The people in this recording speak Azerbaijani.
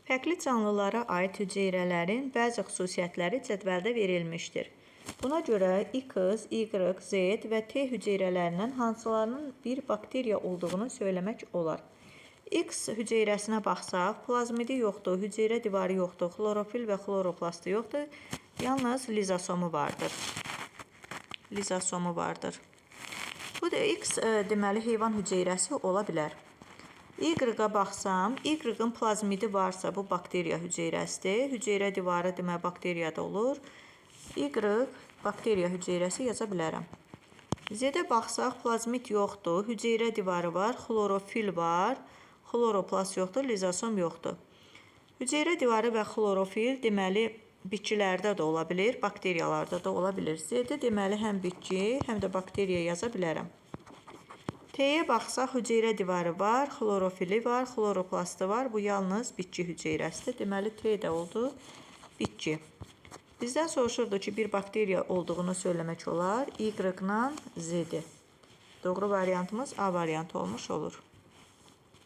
Fərqli canlılara aid hüceyrələrin bəzi xüsusiyyətləri cədvəldə verilmişdir. Buna görə X, Y, Z və T hüceyrələrindən hansılarının bir bakteriya olduğunu söyləmək olar. X hüceyrəsinə baxsaq, plazmidi yoxdur, hüceyrə divarı yoxdur, xlorofil və xloroplastı yoxdur, yalnız lizosomu vardır. Bu da X deməli heyvan hüceyrəsi ola bilər. Y-a baxsam, Y-ın plazmidi varsa bu bakteriya hüceyrəsidir. Hüceyrə divarı demək bakteriyada olur. Y bakteriya hüceyrəsi yaza bilərəm. Z-də baxsaq, plazmid yoxdur, hüceyrə divarı var, xlorofil var, xloroplast yoxdur, lizosom yoxdur. Hüceyrə divarı və xlorofil deməli bitkilərdə də ola bilir, bakteriyalarda da ola bilir. Z-də deməli həm bitki, həm də bakteriya yaza bilərəm. T-yə baxsaq, hüceyrə divarı var, xlorofili var, xloroplastı var. Bu yalnız bitki hüceyrəsidir. Deməli, T də oldu bitki. Bizdən soruşurdu ki, bir bakteriya olduğunu söyləmək olar. Y-la Z-dir. Doğru variantımız A variantı olmuş olur.